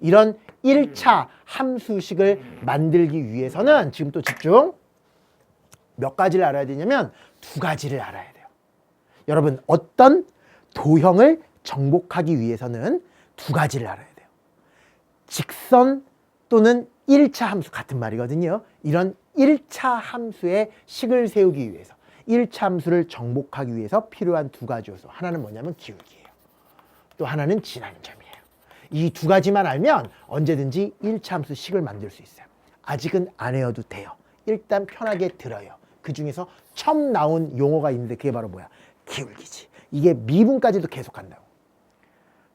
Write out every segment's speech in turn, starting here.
이런 1차 함수식을 만들기 위해서는 지금 또 집중 몇 가지를 알아야 되냐면 두 가지를 알아야 돼요. 여러분 어떤 도형을 정복하기 위해서는 두 가지를 알아야 돼요. 직선 또는 1차 함수 같은 말이거든요. 이런 1차 함수의 식을 세우기 위해서 1차 함수를 정복하기 위해서 필요한 두 가지 요소. 하나는 뭐냐면 기울기예요. 또 하나는 진한점이에요. 이 두 가지만 알면 언제든지 1차 함수 식을 만들 수 있어요. 아직은 안 외워도 돼요. 일단 편하게 들어요. 그 중에서 처음 나온 용어가 있는데 그게 바로 뭐야? 기울기지. 이게 미분까지도 계속한다고.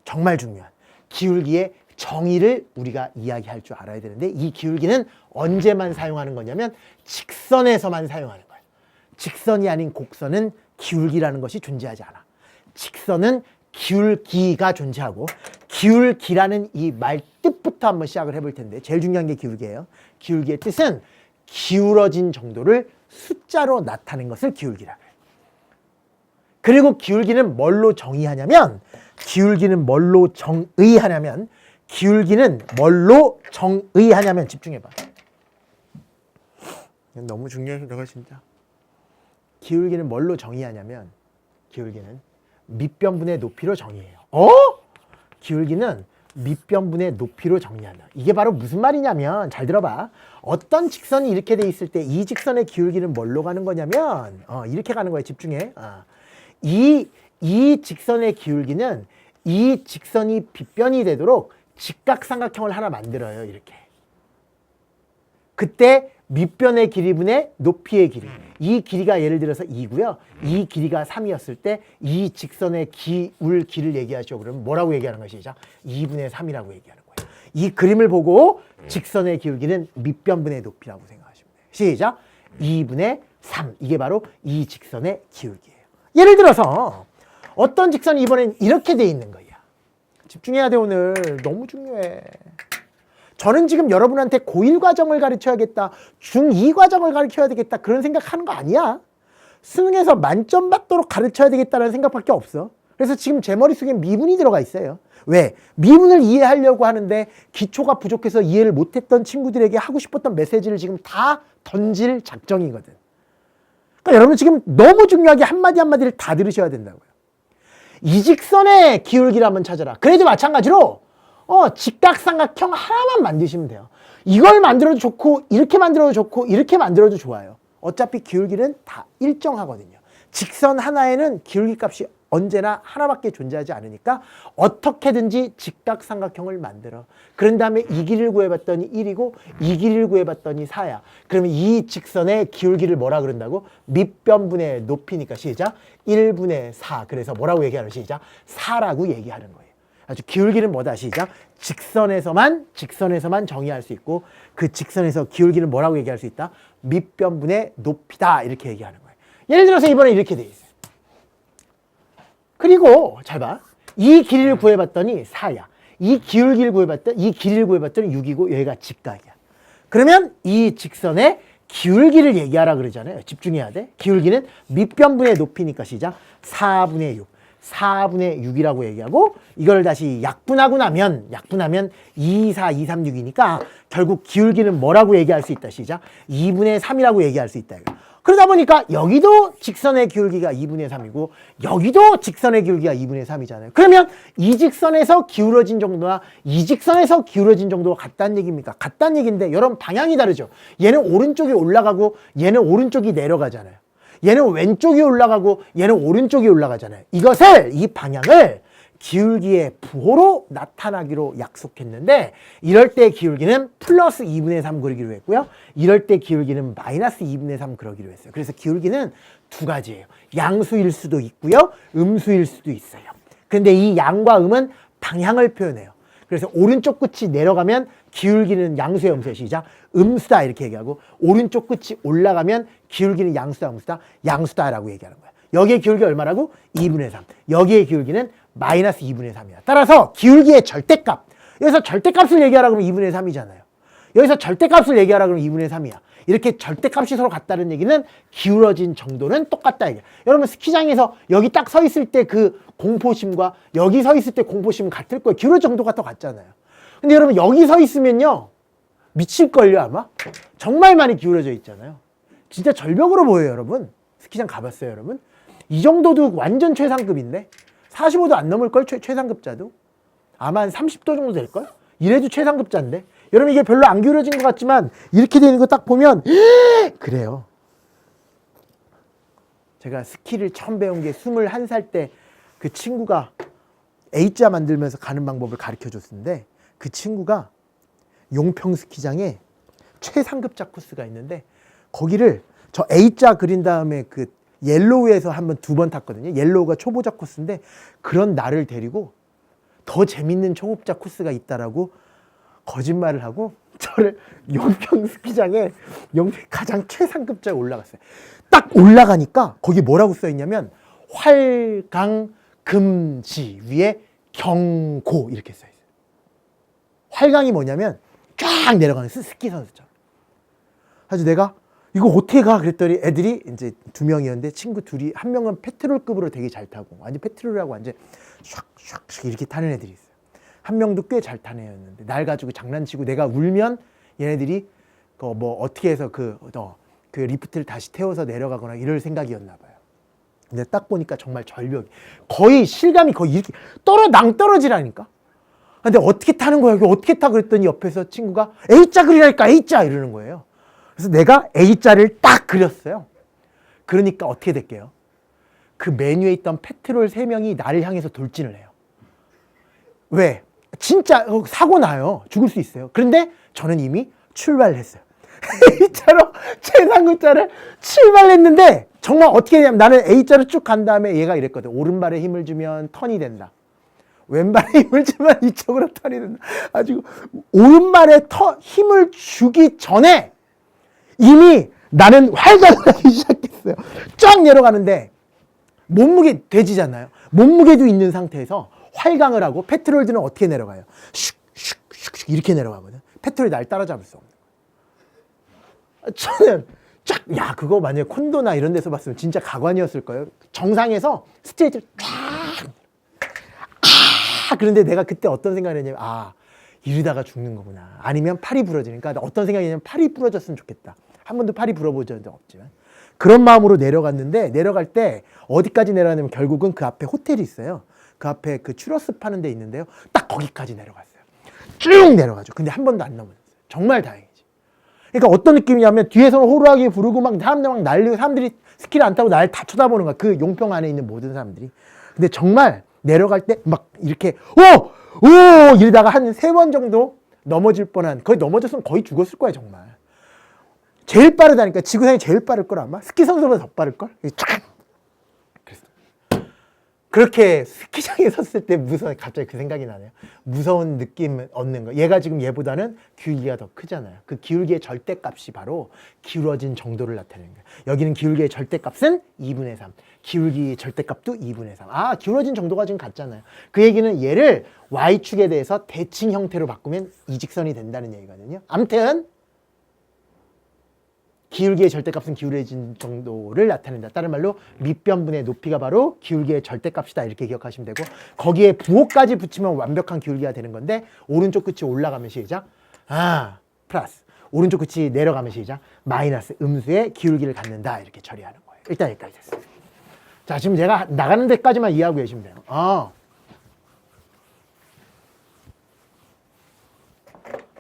정말 중요한 기울기의 정의를 우리가 이야기할 줄 알아야 되는데 이 기울기는 언제만 사용하는 거냐면 직선에서만 사용하는 거예요. 직선이 아닌 곡선은 기울기라는 것이 존재하지 않아. 직선은 기울기가 존재하고 기울기라는 이 말 뜻부터 한번 시작을 해볼 텐데 제일 중요한 게 기울기예요. 기울기의 뜻은 기울어진 정도를 숫자로 나타낸 것을 기울기라고 해요. 그리고 기울기는 뭘로 정의하냐면 기울기는 뭘로 정의하냐면 집중해봐. 너무 중요해서 내가 진짜. 기울기는 뭘로 정의하냐면 기울기는 밑변분의 높이로 정의해요. 기울기는 밑변분의 높이로 정의한다. 이게 바로 무슨 말이냐면 잘 들어봐. 어떤 직선이 이렇게 돼 있을 때 이 직선의 기울기는 뭘로 가는 거냐면 이렇게 가는 거예요. 집중해. 이 직선의 기울기는 이 직선이 빗변이 되도록 직각삼각형을 하나 만들어요. 이렇게. 그때 밑변의 길이분의 높이의 길이. 이 길이가 예를 들어서 2고요. 이 길이가 3이었을 때 이 직선의 기울기를 얘기하죠. 그러면 뭐라고 얘기하는 것이죠? 2분의 3이라고 얘기하는 거예요. 이 그림을 보고 직선의 기울기는 밑변분의 높이라고 생각하시면 돼요. 시작! 2분의 3. 이게 바로 이 직선의 기울기예요. 예를 들어서 어떤 직선이 이번엔 이렇게 돼 있는 거야. 집중해야 돼 오늘. 너무 중요해. 저는 지금 여러분한테 고1 과정을 가르쳐야겠다, 중2 과정을 가르쳐야 되겠다 그런 생각하는 거 아니야. 수능에서 만점 받도록 가르쳐야 되겠다는 생각밖에 없어. 그래서 지금 제 머릿속에 미분이 들어가 있어요. 왜? 미분을 이해하려고 하는데 기초가 부족해서 이해를 못했던 친구들에게 하고 싶었던 메시지를 지금 다 던질 작정이거든. 그러니까 여러분 지금 너무 중요하게 한마디 한마디를 다 들으셔야 된다고요. 이 직선의 기울기를 한번 찾아라. 그래도 마찬가지로 직각삼각형 하나만 만드시면 돼요. 이걸 만들어도 좋고 이렇게 만들어도 좋고 이렇게 만들어도 좋아요. 어차피 기울기는 다 일정하거든요. 직선 하나에는 기울기 값이 언제나 하나밖에 존재하지 않으니까 어떻게든지 직각삼각형을 만들어. 그런 다음에 이 길이를 구해봤더니 1이고 이 길이를 구해봤더니 4야. 그러면 이 직선의 기울기를 뭐라 그런다고? 밑변분의 높이니까 시작. 1분의 4. 그래서 뭐라고 얘기하는 시작? 4라고 얘기하는 거예요. 아주 기울기는 뭐다? 시작. 직선에서만 정의할 수 있고 그 직선에서 기울기는 뭐라고 얘기할 수 있다? 밑변분의 높이다. 이렇게 얘기하는 거예요. 예를 들어서 이번에 이렇게 돼 있어요. 그리고 잘 봐. 이 길이를 구해봤더니 4야. 이 길이를 구해봤더니 6이고 여기가 직각이야. 그러면 이 직선의 기울기를 얘기하라 그러잖아요. 집중해야 돼. 기울기는 밑변분의 높이니까 시작. 4분의 6. 4분의 6이라고 얘기하고 이걸 다시 약분하고 나면 2, 4, 2, 3, 6이니까 결국 기울기는 뭐라고 얘기할 수 있다. 시작. 2분의 3이라고 얘기할 수 있다. 그러다 보니까 여기도 직선의 기울기가 2분의 3이고 여기도 직선의 기울기가 2분의 3이잖아요. 그러면 이 직선에서 기울어진 정도와 이 직선에서 기울어진 정도가 같다는 얘기입니까? 같다는 얘기인데 여러분 방향이 다르죠. 얘는 오른쪽이 올라가고 얘는 오른쪽이 내려가잖아요. 얘는 왼쪽이 올라가고 얘는 오른쪽이 올라가잖아요. 이 방향을 기울기의 부호로 나타나기로 약속했는데 이럴 때 기울기는 플러스 2분의 3 그리기로 했고요. 이럴 때 기울기는 마이너스 2분의 3 그러기로 했어요. 그래서 기울기는 두 가지예요. 양수일 수도 있고요. 음수일 수도 있어요. 근데 이 양과 음은 방향을 표현해요. 그래서 오른쪽 끝이 내려가면 기울기는 양수의 음수의 시작. 음수다 이렇게 얘기하고 오른쪽 끝이 올라가면 기울기는 양수다 음수다. 양수다라고 얘기하는 거야. 여기의 기울기 얼마라고? 2분의 3. 여기의 기울기는 마이너스 2분의 3이야. 따라서 기울기의 절대값. 여기서 절대값을 얘기하라 그러면 2분의 3이잖아요. 여기서 절대값을 얘기하라 그러면 2분의 3이야. 이렇게 절대값이 서로 같다는 얘기는 기울어진 정도는 똑같다 얘기야. 여러분 스키장에서 여기 딱 서 있을 때 그 공포심과 여기 서 있을 때 공포심은 같을 거예요. 기울어진 정도가 더 같잖아요. 근데 여러분 여기 서 있으면요 미칠걸요 아마? 정말 많이 기울어져 있잖아요. 진짜 절벽으로 보여요 여러분. 스키장 가봤어요 여러분? 이 정도도 완전 최상급인데 45도 안 넘을걸 최상급자도? 아마 한 30도 정도 될걸? 이래도 최상급자인데 여러분 이게 별로 안 기울어진 것 같지만 이렇게 되는 거 딱 보면 그래요. 제가 스키를 처음 배운 게 21살 때 그 친구가 A자 만들면서 가는 방법을 가르쳐 줬는데 그 친구가 용평 스키장에 최상급자 코스가 있는데 거기를 저 A자 그린 다음에 그 옐로우에서 한번 2번 탔거든요. 옐로우가 초보자 코스인데 그런 나를 데리고 더 재밌는 초급자 코스가 있다라고 거짓말을 하고 저를 용평 스키장에 가장 최상급자에 올라갔어요. 딱 올라가니까 거기 뭐라고 써 있냐면 활강 금지 위에 경고 이렇게 써 있어요. 활강이 뭐냐면 쫙 내려가는 스키 선수처럼. 그래서 내가 이거 어떻게 가? 그랬더니 애들이 이제 2명이었는데 친구 둘이 한 명은 페트롤급으로 되게 잘 타고 완전 페트롤이라고 완전 샥샥샥 이렇게 타는 애들이 있어요. 한 명도 꽤 잘 타는 애였는데 날 가지고 장난치고 내가 울면 얘네들이 뭐 어떻게 해서 그 리프트를 다시 태워서 내려가거나 이럴 생각이었나 봐요. 근데 딱 보니까 정말 절벽이 거의 실감이 거의 이렇게 낭떠러지라니까. 근데 어떻게 타는 거야? 이거 어떻게 타? 그랬더니 옆에서 친구가 A자 그리라니까 A자 이러는 거예요. 그래서 내가 A자를 딱 그렸어요. 그러니까 어떻게 될게요? 그 메뉴에 있던 페트롤 3명이 나를 향해서 돌진을 해요. 왜? 진짜 사고 나요. 죽을 수 있어요. 그런데 저는 이미 출발을 했어요. A자로 최상급자를 출발했는데 정말 어떻게 되냐면 나는 A자로 쭉 간 다음에 얘가 이랬거든. 오른발에 힘을 주면 턴이 된다. 왼발에 힘을 주면 이쪽으로 턴이 된다. 아주 오른발에 힘을 주기 전에 이미 나는 활강을 하기 시작했어요. 쫙 내려가는데 몸무게 돼지잖아요. 몸무게도 있는 상태에서 활강을 하고 페트롤들은 어떻게 내려가요? 슉슉슉 이렇게 내려가거든. 페트롤이 날 따라잡을 수 없는 거예요. 저는 야 그거 만약에 콘도나 이런 데서 봤으면 진짜 가관이었을 거예요. 정상에서 스트레이트를 쫙 그런데 내가 그때 어떤 생각을 했냐면 이러다가 죽는 거구나. 아니면 팔이 부러지니까 어떤 생각이냐면 팔이 부러졌으면 좋겠다. 한 번도 팔이 부러본 적은 없지만 그런 마음으로 내려갔는데 내려갈 때 어디까지 내려가냐면 결국은 그 앞에 호텔이 있어요. 그 앞에 그 추러스 파는 데 있는데요. 딱 거기까지 내려갔어요. 쭉 내려가죠. 근데 한 번도 안 넘어졌어요. 정말 다행이지. 그러니까 어떤 느낌이냐면 뒤에서는 호루라기 부르고 막 사람들 막 날리고 사람들이 스키를 안 타고 날 다 쳐다보는 거야. 그 용평 안에 있는 모든 사람들이. 근데 정말 내려갈 때 막 이렇게 오 이러다가 한 3번 정도 넘어질 뻔한 거의 넘어졌으면 거의 죽었을 거야 정말. 제일 빠르다니까. 지구상에 제일 빠를 걸 아마. 스키 선수보다 더 빠를 걸. 쫙. 그렇게 스키장에 섰을 때 갑자기 그 생각이 나네요. 무서운 느낌 얻는 거. 얘가 지금 얘보다는 기울기가 더 크잖아요. 그 기울기의 절대값이 바로 기울어진 정도를 나타내는 거예요. 여기는 기울기의 절대값은 2분의 3. 기울기 절대값도 2분의 3. 기울어진 정도가 지금 같잖아요. 그 얘기는 얘를 Y축에 대해서 대칭 형태로 바꾸면 이 직선이 된다는 얘기거든요. 아무튼 기울기의 절대값은 기울어진 정도를 나타낸다. 다른 말로 밑변분의 높이가 바로 기울기의 절대값이다. 이렇게 기억하시면 되고 거기에 부호까지 붙이면 완벽한 기울기가 되는 건데 오른쪽 끝이 올라가면 시작. 플러스. 오른쪽 끝이 내려가면 시작. 마이너스. 음수의 기울기를 갖는다. 이렇게 처리하는 거예요. 일단 여기까지 됐어요. 자, 지금 제가 나가는 데까지만 이해하고 계시면 돼요.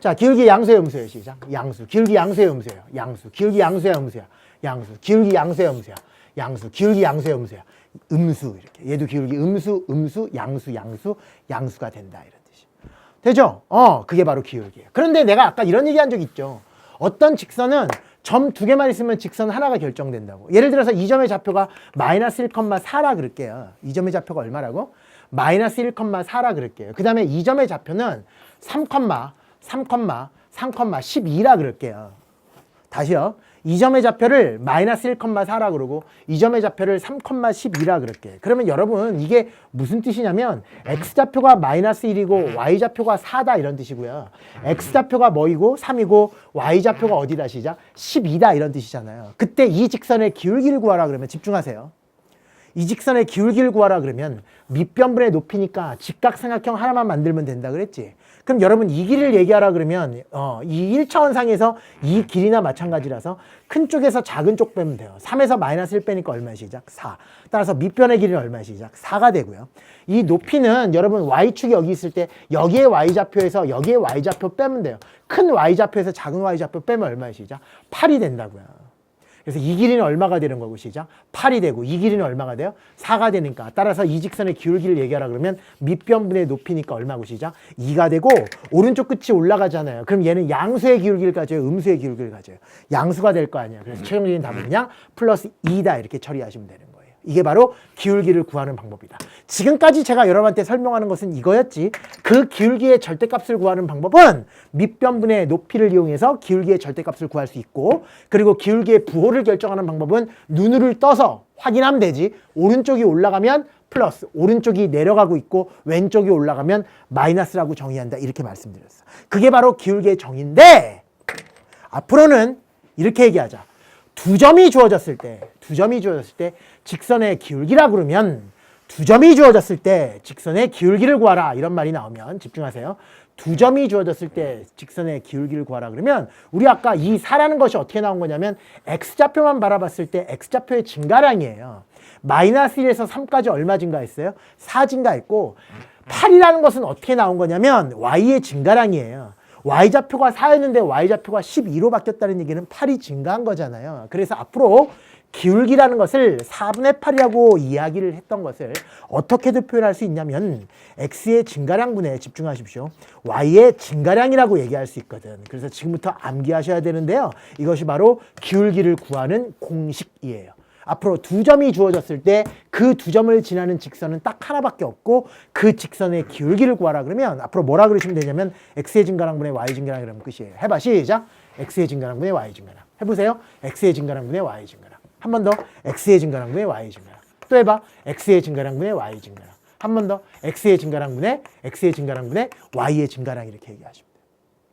자, 기울기 양수의 음수예요. 시작. 양수. 기울기 양수의 음수예요. 양수. 기울기 양수의 음수야. 양수. 기울기 양수의 음수야. 양수. 기울기 양수의 음수야. 음수. 이렇게. 얘도 기울기 음수, 음수, 양수, 양수, 양수가 된다. 이런 뜻이. 되죠? 그게 바로 기울기예요. 그런데 내가 아까 이런 얘기 한 적 있죠. 어떤 직선은 점 2개만 있으면 직선 하나가 결정된다고. 예를 들어서 이 점의 좌표가 마이너스 1,4라 그럴게요. 이 점의 좌표가 얼마라고? 마이너스 1,4라 그럴게요. 그 다음에 이 점의 좌표는 3,12라 그럴게요. 다시요. 이 점의 좌표를 마이너스 1,4라 그러고 이 점의 좌표를 3,12라 그럴게요. 그러면 여러분 이게 무슨 뜻이냐면 x좌표가 마이너스 1이고 y좌표가 4다 이런 뜻이고요. x좌표가 뭐이고 3이고 y좌표가 어디다 시작? 12다 이런 뜻이잖아요. 그때 이 직선의 기울기를 구하라 그러면 집중하세요. 이 직선의 기울기를 구하라 그러면 밑변분의 높이니까 직각삼각형 하나만 만들면 된다 그랬지. 그럼 여러분 이 길이를 얘기하라 그러면 이 1차원상에서 이 길이나 마찬가지라서 큰 쪽에서 작은 쪽 빼면 돼요. 3에서 마이너스 1 빼니까 얼마 시작? 4. 따라서 밑변의 길이는 얼마 시작? 4가 되고요. 이 높이는 여러분 y축이 여기 있을 때 여기에 y좌표에서 여기에 y좌표 빼면 돼요. 큰 y좌표에서 작은 y좌표 빼면 얼마 시작? 8이 된다고요. 그래서 이 길이는 얼마가 되는 거고 시작? 8이 되고 이 길이는 얼마가 돼요? 4가 되니까 따라서 이 직선의 기울기를 얘기하라 그러면 밑변분의 높이니까 얼마고 시작? 2가 되고 오른쪽 끝이 올라가잖아요. 그럼 얘는 양수의 기울기를 가져요? 음수의 기울기를 가져요? 양수가 될 거 아니야. 그래서 최종적인 답은 그냥 플러스 2다 이렇게 처리하시면 되는 거예요. 이게 바로 기울기를 구하는 방법이다. 지금까지 제가 여러분한테 설명하는 것은 이거였지. 그 기울기의 절대값을 구하는 방법은 밑변분의 높이를 이용해서 기울기의 절대값을 구할 수 있고, 그리고 기울기의 부호를 결정하는 방법은 눈을 떠서 확인하면 되지. 오른쪽이 올라가면 플러스, 오른쪽이 내려가고 있고 왼쪽이 올라가면 마이너스라고 정의한다. 이렇게 말씀드렸어. 그게 바로 기울기의 정의인데, 앞으로는 이렇게 얘기하자. 두 점이 주어졌을 때 직선의 기울기라 그러면 두 점이 주어졌을 때 직선의 기울기를 구하라 이런 말이 나오면 집중하세요. 두 점이 주어졌을 때 직선의 기울기를 구하라 그러면 우리 아까 이 4라는 것이 어떻게 나온 거냐면 x좌표만 바라봤을 때 x좌표의 증가량이에요. 마이너스 1에서 3까지 얼마 증가했어요? 4 증가했고 8이라는 것은 어떻게 나온 거냐면 y의 증가량이에요. y좌표가 4였는데 y좌표가 12로 바뀌었다는 얘기는 8이 증가한 거잖아요. 그래서 앞으로 기울기라는 것을 4분의 8이라고 이야기를 했던 것을 어떻게도 표현할 수 있냐면 x의 증가량분에 집중하십시오. y의 증가량이라고 얘기할 수 있거든. 그래서 지금부터 암기하셔야 되는데요. 이것이 바로 기울기를 구하는 공식이에요. 앞으로 두 점이 주어졌을 때 그 두 점을 지나는 직선은 딱 하나밖에 없고 그 직선의 기울기를 구하라 그러면 앞으로 뭐라 그러시면 되냐면 x의 증가량분의 y 증가량이라면 끝이에요. 해봐. 시작. x의 증가량분의 y 증가량. 해보세요. x의 증가량분의 y 증가량. 한 번 더. x의 증가량분의 y 증가량. 또 해봐. x의 증가량분의 y 증가량. 한 번 더. x의 증가량분의 y의 증가량 이렇게 얘기하시면 돼요.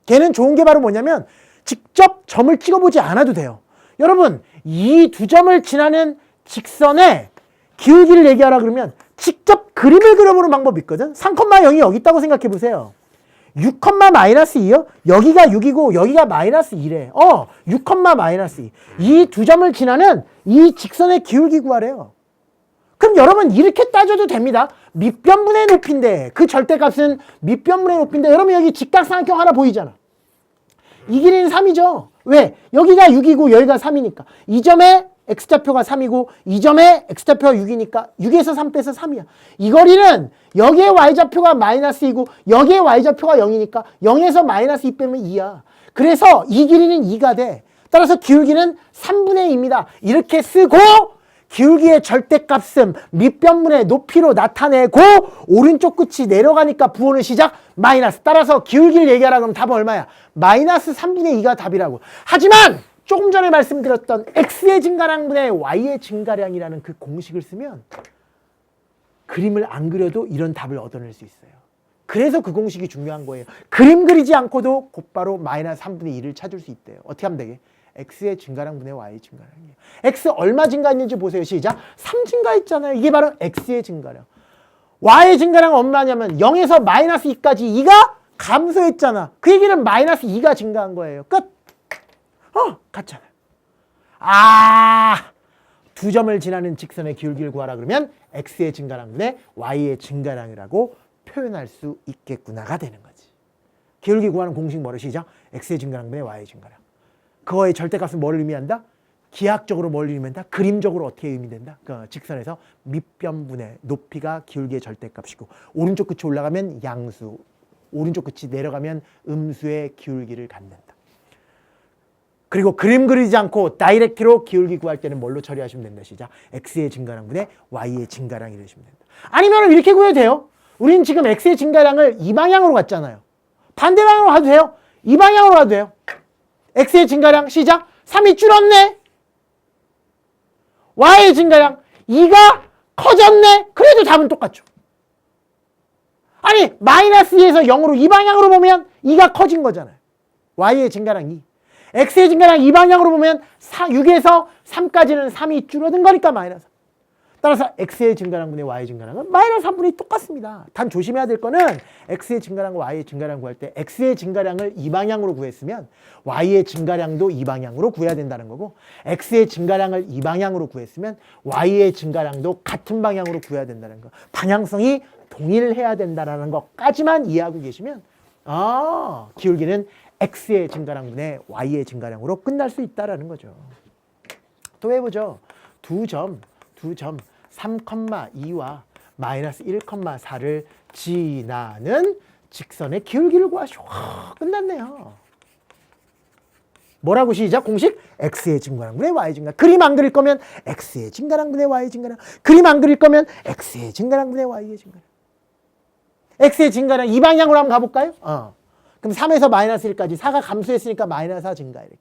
걔는 좋은 게 바로 뭐냐면 직접 점을 찍어보지 않아도 돼요. 여러분 이 두 점을 지나는 직선의 기울기를 얘기하라 그러면 직접 그림을 그려보는 방법이 있거든. 3,0이 여기 있다고 생각해 보세요. 6, 마이너스 2요? 여기가 6이고 여기가 마이너스 2래. 6, 마이너스 2. 이 두 점을 지나는 이 직선의 기울기 구하래요. 그럼 여러분 이렇게 따져도 됩니다. 밑변분의 높이인데 그 절대값은 밑변분의 높이인데 여러분 여기 직각삼각형 하나 보이잖아. 이 길이는 3이죠. 왜? 여기가 6이고 여기가 3이니까. 이 점에 x좌표가 3이고 이 점에 x좌표가 6이니까 6에서 3 빼서 3이야. 이 거리는 여기에 y좌표가 마이너스 2고 여기에 y좌표가 0이니까 0에서 마이너스 2 빼면 2야. 그래서 이 길이는 2가 돼. 따라서 기울기는 3분의 2입니다. 이렇게 쓰고 기울기의 절대값은 밑변분의 높이로 나타내고 오른쪽 끝이 내려가니까 부호는 시작 마이너스. 따라서 기울기를 얘기하라 그러면 답은 얼마야? 마이너스 3분의 2가 답이라고. 하지만 조금 전에 말씀드렸던 x의 증가량분의 y의 증가량이라는 그 공식을 쓰면 그림을 안 그려도 이런 답을 얻어낼 수 있어요. 그래서 그 공식이 중요한 거예요. 그림 그리지 않고도 곧바로 마이너스 3분의 2를 찾을 수 있대요. 어떻게 하면 되게? x의 증가량분의 y의 증가량이에요. x 얼마 증가했는지 보세요. 시작. 3 증가했잖아요. 이게 바로 x의 증가량. y의 증가량은 얼마냐면 0에서 마이너스 2까지 2가 감소했잖아. 그 얘기는 마이너스 2가 증가한 거예요. 끝. 같잖아요. 두 점을 지나는 직선의 기울기를 구하라 그러면 x의 증가량분의 y의 증가량이라고 표현할 수 있겠구나가 되는 거지. 기울기 구하는 공식 뭐를 시작? x의 증가량분의 y의 증가량. 그거의 절대값은 뭘 의미한다? 기하학적으로 뭘 의미한다? 그림적으로 어떻게 의미된다? 그 직선에서 밑변분의 높이가 기울기의 절대값이고 오른쪽 끝이 올라가면 양수, 오른쪽 끝이 내려가면 음수의 기울기를 갖는다. 그리고 그림 그리지 않고 다이렉트로 기울기 구할 때는 뭘로 처리하시면 된다. 시작. x의 증가량분의 y의 증가량 이러시면 된다. 아니면 이렇게 구해도 돼요. 우린 지금 x의 증가량을 이 방향으로 갔잖아요. 반대 방향으로 가도 돼요. 이 방향으로 가도 돼요. x의 증가량 시작. 3이 줄었네. y의 증가량 2가 커졌네. 그래도 답은 똑같죠. 아니 마이너스 2에서 0으로 이 방향으로 보면 2가 커진 거잖아요. y의 증가량 2. x의 증가량 이 방향으로 보면 6에서 3까지는 3이 줄어든 거니까 마이너스. 따라서 x의 증가량분의 y의 증가량은 마이너스 3분의 똑같습니다. 단 조심해야 될 거는 x의 증가량과 y의 증가량 구할 때 x의 증가량을 이 방향으로 구했으면 y의 증가량도 이 방향으로 구해야 된다는 거고, x의 증가량을 이 방향으로 구했으면 y의 증가량도 같은 방향으로 구해야 된다는 거. 방향성이 동일해야 된다는 것까지만 이해하고 계시면 기울기는 x의 증가량분의 y의 증가량으로 끝날 수 있다는 거죠. 또 해보죠. 두 점 3,2와 마이너스 1,4를 지나는 직선의 기울기를 구하시오. 끝났네요. 뭐라고 시작? 공식? x의 증가량분의 y의 증가량. 그림 안 그릴 거면 x의 증가량분의 y의 증가량. 그림 안 그릴 거면 x의 증가량분의 y의 증가량. x의 증가량 이 방향으로 한번 가볼까요? 그럼 3에서 마이너스 1까지 4가 감소했으니까 마이너스 4 증가 이렇게.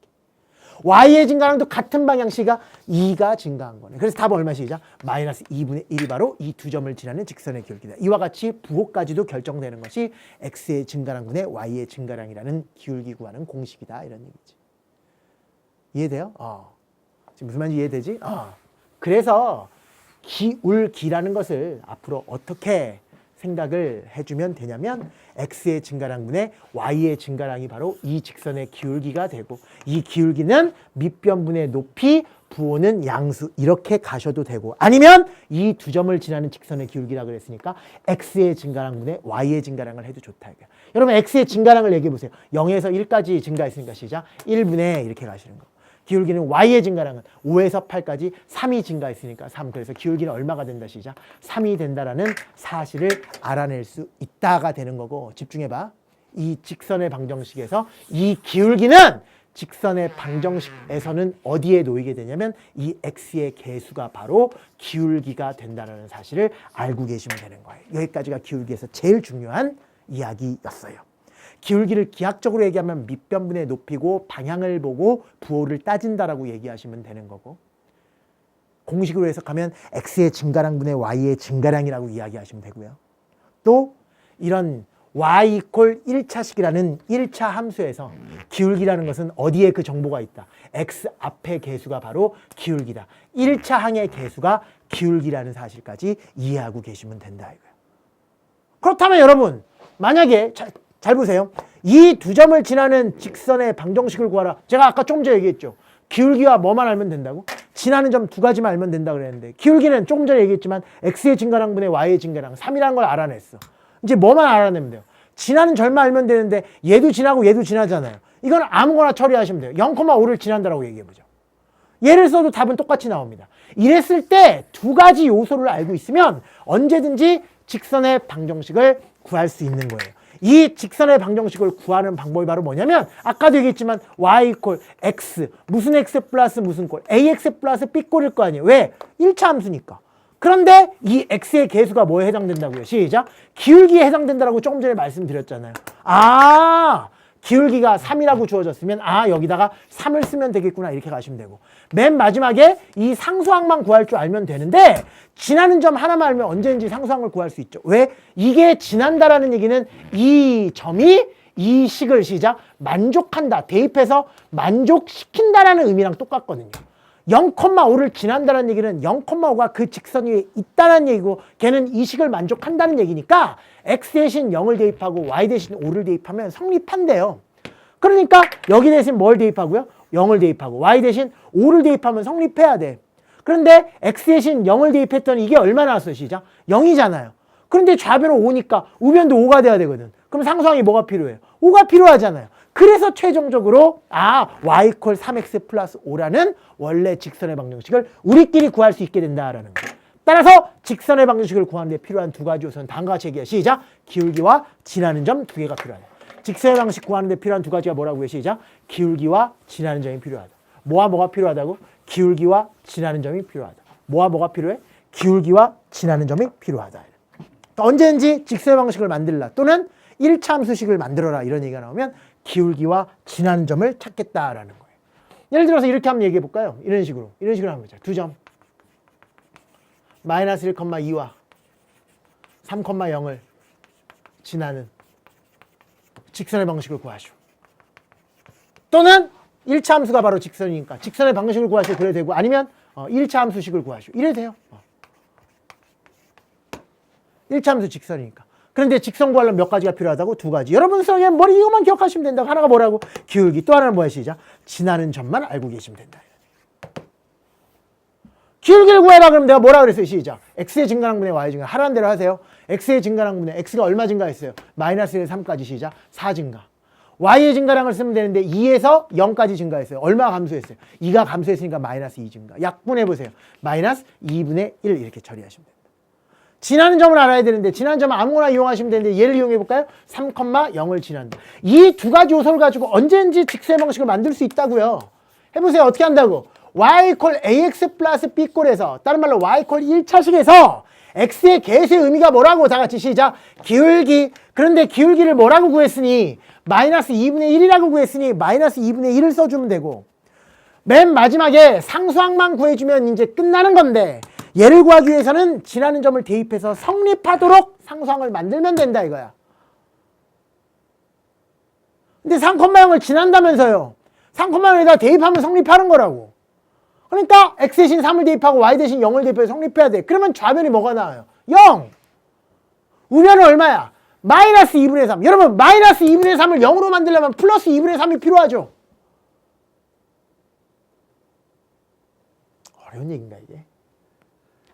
y의 증가량도 같은 방향식이가 2가 증가한 거네. 그래서 답은 얼마 시작? 마이너스 2분의 1이 바로 이 두 점을 지나는 직선의 기울기다. 이와 같이 부호까지도 결정되는 것이 x의 증가량분의 y의 증가량이라는 기울기 구하는 공식이다. 이런 얘기지. 이해돼요? 지금 무슨 말인지 이해되지? 그래서 기울기라는 것을 앞으로 어떻게 생각을 해주면 되냐면 x의 증가량분의 y의 증가량이 바로 이 직선의 기울기가 되고, 이 기울기는 밑변분의 높이, 부호는 양수, 이렇게 가셔도 되고, 아니면 이 두 점을 지나는 직선의 기울기라 그랬으니까 x의 증가량분의 y의 증가량을 해도 좋다. 이거야. 여러분 x의 증가량을 얘기해 보세요. 0에서 1까지 증가했으니까 시작 1분의 이렇게 가시는 거. 기울기는 y의 증가량은 5에서 8까지 3이 증가했으니까 3. 그래서 기울기는 얼마가 된다 시작 3이 된다라는 사실을 알아낼 수 있다가 되는 거고, 집중해봐. 이 직선의 방정식에서 이 기울기는 직선의 방정식에서는 어디에 놓이게 되냐면 이 x의 개수가 바로 기울기가 된다는 사실을 알고 계시면 되는 거예요. 여기까지가 기울기에서 제일 중요한 이야기였어요. 기울기를 기하학적으로 얘기하면 밑변분의 높이고 방향을 보고 부호를 따진다라고 얘기하시면 되는 거고, 공식으로 해석하면 x의 증가량분의 y의 증가량이라고 이야기하시면 되고요. 또 이런 y 이퀄 1차식이라는 1차 함수에서 기울기라는 것은 어디에 그 정보가 있다. x 앞의 개수가 바로 기울기다. 1차 항의 개수가 기울기라는 사실까지 이해하고 계시면 된다 이거예요. 그렇다면 여러분, 만약에 잘 보세요. 이 두 점을 지나는 직선의 방정식을 구하라. 제가 아까 좀 전에 얘기했죠. 기울기와 뭐만 알면 된다고? 지나는 점 두 가지만 알면 된다 그랬는데, 기울기는 조금 전에 얘기했지만 x의 증가량분의 y의 증가량 3이라는 걸 알아냈어. 이제 뭐만 알아내면 돼요? 지나는 절만 알면 되는데 얘도 지나고 얘도 지나잖아요. 이건 아무거나 처리하시면 돼요. 0,5를 지난다라고 얘기해보죠. 얘를 써도 답은 똑같이 나옵니다. 이랬을 때 두 가지 요소를 알고 있으면 언제든지 직선의 방정식을 구할 수 있는 거예요. 이 직선의 방정식을 구하는 방법이 바로 뭐냐면, 아까도 얘기했지만 y 이퀄 x, 무슨 x 플러스 무슨 꼴, ax 플러스 b꼴일 거 아니에요. 왜? 1차 함수니까. 그런데 이 x의 개수가 뭐에 해당된다고요? 시작. 기울기에 해당된다라고 조금 전에 말씀드렸잖아요. 기울기가 3이라고 주어졌으면 여기다가 3을 쓰면 되겠구나, 이렇게 가시면 되고, 맨 마지막에 이 상수항만 구할 줄 알면 되는데, 지나는 점 하나만 알면 언제든지 상수항을 구할 수 있죠. 왜? 이게 지난다라는 얘기는 이 점이 이 식을 시작 만족한다, 대입해서 만족시킨다라는 의미랑 똑같거든요. 0,5를 지난다는 얘기는 0,5가 그 직선 위에 있다는 얘기고, 걔는 이 식을 만족한다는 얘기니까 x 대신 0을 대입하고 y 대신 5를 대입하면 성립한대요. 그러니까 여기 대신 뭘 대입하고요? 0을 대입하고 y 대신 5를 대입하면 성립해야 돼. 그런데 x 대신 0을 대입했더니 이게 얼마 나왔어요? 시작 0이잖아요. 그런데 좌변은 5니까 우변도 5가 돼야 되거든. 그럼 상수항이 뭐가 필요해요? 5가 필요하잖아요. 그래서 최종적으로 y 이퀄 3x 플러스 5라는 원래 직선의 방정식을 우리끼리 구할 수 있게 된다라는 거예요. 따라서 직선의 방정식을 구하는 데 필요한 두 가지 요소는 다음과 같이 얘기해요. 시작. 기울기와 지나는 점 두 개가 필요하다. 직선의 방정식 구하는 데 필요한 두 가지가 뭐라고요? 시작. 기울기와 지나는 점이 필요하다. 뭐와 뭐가 필요하다고? 기울기와 지나는 점이 필요하다. 뭐와 뭐가 필요해? 기울기와 지나는 점이 필요하다. 언제든지 직선의 방정식을 만들라, 또는 1차 함수식을 만들어라, 이런 얘기가 나오면 기울기와 지나는 점을 찾겠다라는 거예요. 예를 들어서 이렇게 한번 얘기해 볼까요? 이런 식으로 한번 보자. 두 점 마이너스 1,2와 3,0을 지나는 직선의 방식을 구하시오. 또는 1차 함수가 바로 직선이니까 직선의 방식을 구하시오. 그래도 되고, 아니면 1차 함수식을 구하시오. 이래도 돼요. 1차함수 직선이니까. 그런데 직선 구하려면 몇 가지가 필요하다고? 두 가지. 여러분 그냥 머리 이것만 기억하시면 된다고. 하나가 뭐라고? 기울기. 또 하나는 뭐야? 시작. 지나는 점만 알고 계시면 된다. 기울기를 구해라 그러면 내가 뭐라 그랬어요? 시작. x의 증가량분의 y 증가. 하라는 대로 하세요. x의 증가량분의 x가 얼마 증가했어요? 마이너스 1, 3까지 시작. 4 증가. y의 증가량을 쓰면 되는데 2에서 0까지 증가했어요. 얼마 감소했어요? 2가 감소했으니까 마이너스 2 증가. 약분해보세요. 마이너스 2분의 1 이렇게 처리하시면 됩니다. 지나는 점을 알아야 되는데 지나는 점을 아무거나 이용하시면 되는데 얘를 이용해볼까요? 3,0을 지난다. 이 두 가지 요소를 가지고 언제든지 직수의 방식을 만들 수 있다고요. 해보세요. 어떻게 한다고? y 콜 ax 플러스 b 꼴에서 다른 말로 y 콜 1차식에서 x의 계수의 의미가 뭐라고? 다 같이 시작. 기울기. 그런데 기울기를 뭐라고 구했으니? 마이너스 2분의 1이라고 구했으니 마이너스 2분의 1을 써주면 되고 맨 마지막에 상수항만 구해주면 이제 끝나는 건데 얘를 구하기 위해서는 지나는 점을 대입해서 성립하도록 상수항을 만들면 된다 이거야. 근데 3,0을 지난다면서요. 3,0에다 대입하면 성립하는 거라고. 그러니까 x 대신 3을 대입하고 y 대신 0을 대입해서 성립해야 돼. 그러면 좌변이 뭐가 나와요? 0! 우변은 얼마야? 마이너스 2분의 3. 여러분 마이너스 2분의 3을 0으로 만들려면 플러스 2분의 3이 필요하죠. 어려운 얘기인가 이게?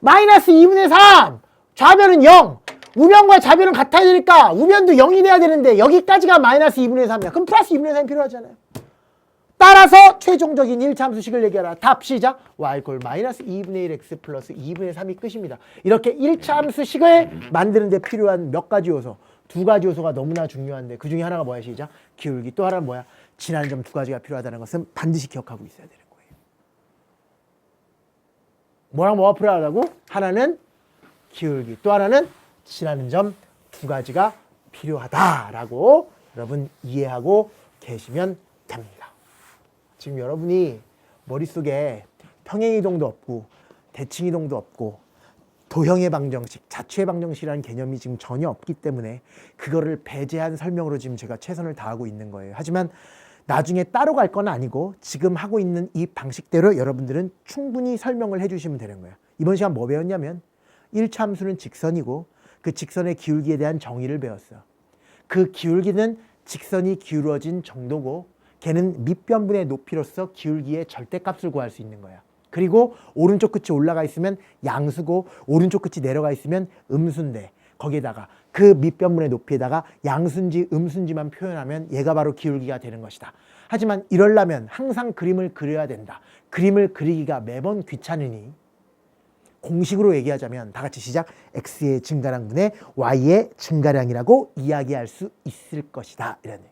마이너스 2분의 3! 좌변은 0! 우변과 좌변은 같아야 되니까 우변도 0이 돼야 되는데 여기까지가 마이너스 2분의 3이야. 그럼 플러스 2분의 3이 필요하잖아요. 따라서 최종적인 1차함수식을 얘기하라. 답 시작. y 꼴 마이너스 2분의 1 x 플러스 2분의 3이 끝입니다. 이렇게 1차함수식을 만드는 데 필요한 몇 가지 요소. 두 가지 요소가 너무나 중요한데 그 중에 하나가 뭐야? 시작. 기울기. 또 하나는 뭐야? 지나는 점 두 가지가 필요하다는 것은 반드시 기억하고 있어야 되는 거예요. 뭐랑 뭐가 필요하다고? 하나는 기울기. 또 하나는 지나는 점 두 가지가 필요하다라고 여러분 이해하고 계시면 됩니다. 지금 여러분이 머릿속에 평행이동도 없고 대칭이동도 없고 도형의 방정식, 자취의 방정식이라는 개념이 지금 전혀 없기 때문에 그거를 배제한 설명으로 지금 제가 최선을 다하고 있는 거예요. 하지만 나중에 따로 갈 건 아니고 지금 하고 있는 이 방식대로 여러분들은 충분히 설명을 해주시면 되는 거예요. 이번 시간 뭐 배웠냐면 1차 함수는 직선이고 그 직선의 기울기에 대한 정의를 배웠어요. 그 기울기는 직선이 기울어진 정도고 걔는 밑변분의 높이로서 기울기의 절대값을 구할 수 있는 거야. 그리고 오른쪽 끝이 올라가 있으면 양수고 오른쪽 끝이 내려가 있으면 음수인데 거기에다가 그 밑변분의 높이에다가 양수인지 음수인지만 표현하면 얘가 바로 기울기가 되는 것이다. 하지만 이러려면 항상 그림을 그려야 된다. 그림을 그리기가 매번 귀찮으니 공식으로 얘기하자면 다 같이 시작. x의 증가량분의 y의 증가량이라고 이야기할 수 있을 것이다. 이런 얘기.